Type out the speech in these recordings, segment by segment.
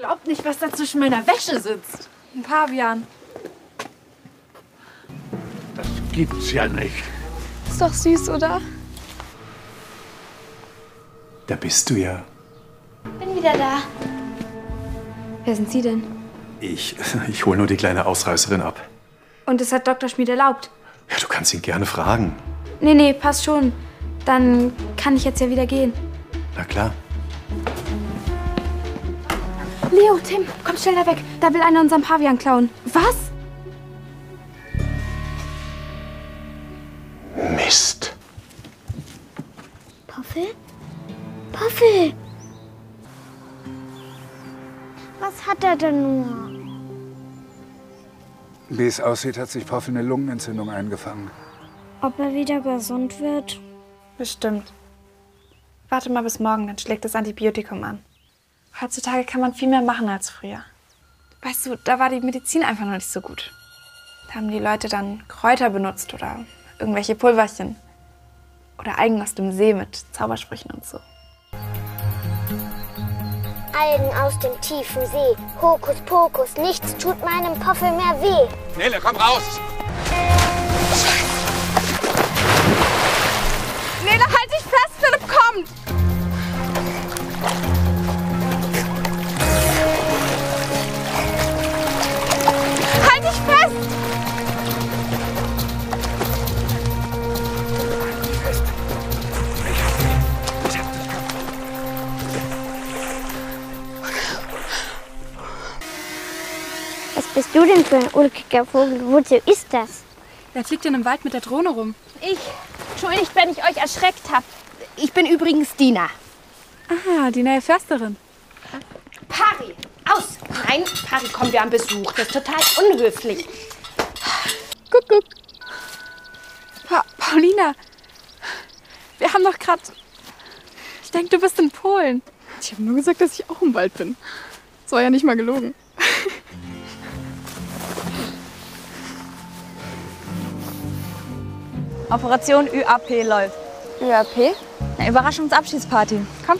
glaubt nicht, was da zwischen meiner Wäsche sitzt. Ein Pavian. Das gibt's ja nicht. Ist doch süß, oder? Da bist du ja. Bin wieder da. Wer sind Sie denn? Ich hole nur die kleine Ausreißerin ab. Und es hat Dr. Schmid erlaubt? Ja, du kannst ihn gerne fragen. Nee, passt schon. Dann kann ich jetzt ja wieder gehen. Na klar. Leo, Tim, komm schnell da weg. Da will einer unseren Pavian klauen. Was? Mist. Puffel? Puffel! Was hat er denn nur? Wie es aussieht, hat sich Puffel eine Lungenentzündung eingefangen. Ob er wieder gesund wird? Bestimmt. Warte mal bis morgen, dann schlägt das Antibiotikum an. Heutzutage kann man viel mehr machen als früher. Weißt du, da war die Medizin einfach noch nicht so gut. Da haben die Leute dann Kräuter benutzt oder irgendwelche Pulverchen. Oder Algen aus dem See mit Zaubersprüchen und so. Algen aus dem tiefen See. Hokus pokus, nichts tut meinem Puffel mehr weh. Nele, komm raus! Nele, halt dich fest, Philipp kommt! Halt dich fest! Was bist du denn für ein ulkiger Vogel? Wozu ist das? Wer fliegt denn im Wald mit der Drohne rum? Ich. Entschuldigt, wenn ich euch erschreckt habe. Ich bin übrigens Dina. Ah, die neue Försterin. Pari, aus! Nein, Pari, komm, wir haben Besuch. Das ist total unhöflich. Guck. Paulina, wir haben doch gerade... Ich denke, du bist in Polen. Ich habe nur gesagt, dass ich auch im Wald bin. Das war ja nicht mal gelogen. Operation ÜAP läuft. ÜAP? Eine Überraschungsabschiedsparty. Komm.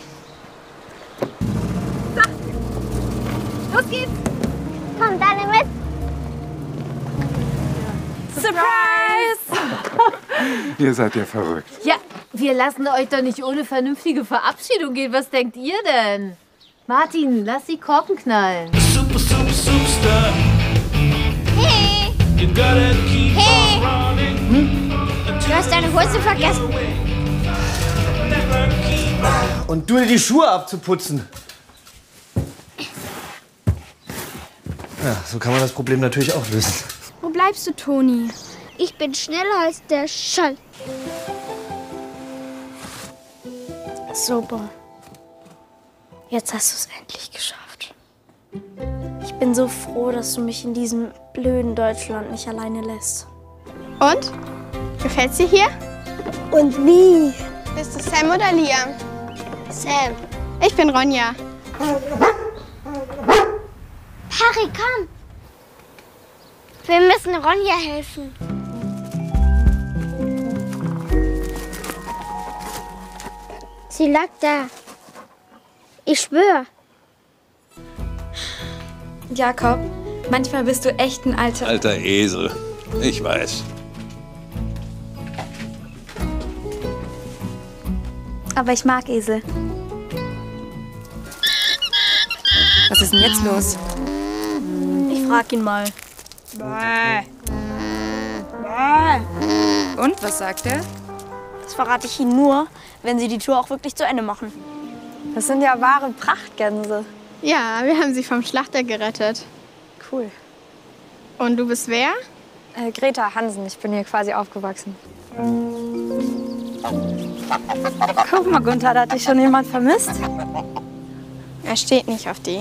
Los geht's! Kommt alle mit! Surprise! Ihr seid ja verrückt. Ja, wir lassen euch doch nicht ohne vernünftige Verabschiedung gehen. Was denkt ihr denn? Martin, lass die Korken knallen. Superstar. Hey! You gotta keep Hey! on running. Du hast deine Hose vergessen. Und du dir die Schuhe abzuputzen. Ja, so kann man das Problem natürlich auch lösen. Wo bleibst du, Toni? Ich bin schneller als der Schall. Super. Jetzt hast du es endlich geschafft. Ich bin so froh, dass du mich in diesem blöden Deutschland nicht alleine lässt. Und? Gefällt's dir hier? Und wie? Bist du Sam oder Liam? Sam. Ich bin Ronja. Harry, komm! Wir müssen Ronja helfen. Sie lag da. Ich schwöre. Jakob, manchmal bist du echt ein alter... Alter Esel. Ich weiß. Aber ich mag Esel. Was ist denn jetzt los? Ich frag ihn mal. Und, was sagt er? Das verrate ich Ihnen nur, wenn Sie die Tour auch wirklich zu Ende machen. Das sind ja wahre Prachtgänse. Ja, wir haben sie vom Schlachter gerettet. Cool. Und du bist wer? Greta Hansen, ich bin hier quasi aufgewachsen. Guck mal, Gunther, da hat dich schon jemand vermisst. Er steht nicht auf die.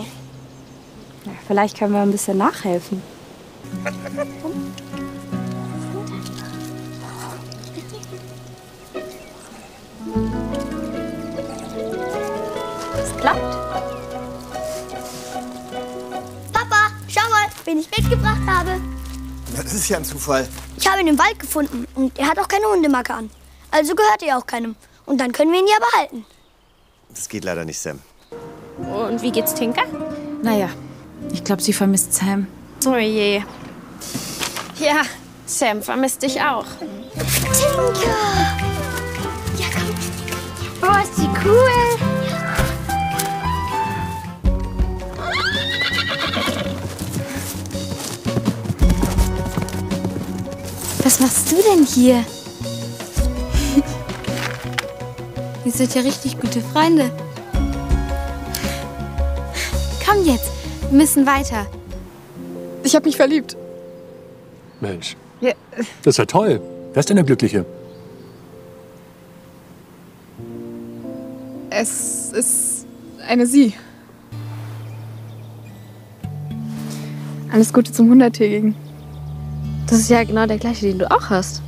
Ja, vielleicht können wir ein bisschen nachhelfen. Es klappt. Papa, schau mal, wen ich mitgebracht habe. Das ist ja ein Zufall. Ich habe ihn im Wald gefunden und er hat auch keine Hundemarke an. Also gehört er auch keinem. Und dann können wir ihn ja behalten. Das geht leider nicht, Sam. Und wie geht's Tinker? Naja, ich glaube, sie vermisst Sam. Oh je. Ja, Sam vermisst dich auch. Tinker! Ja, komm. Oh, ist sie cool. Was machst du denn hier? Ihr seid ja richtig gute Freunde. Komm jetzt, wir müssen weiter. Ich habe mich verliebt. Mensch, Ja. das ist ja toll. Wer ist denn der Glückliche? Es ist eine Sie. Alles Gute zum 100-Tägigen. Das ist ja genau der gleiche, den du auch hast.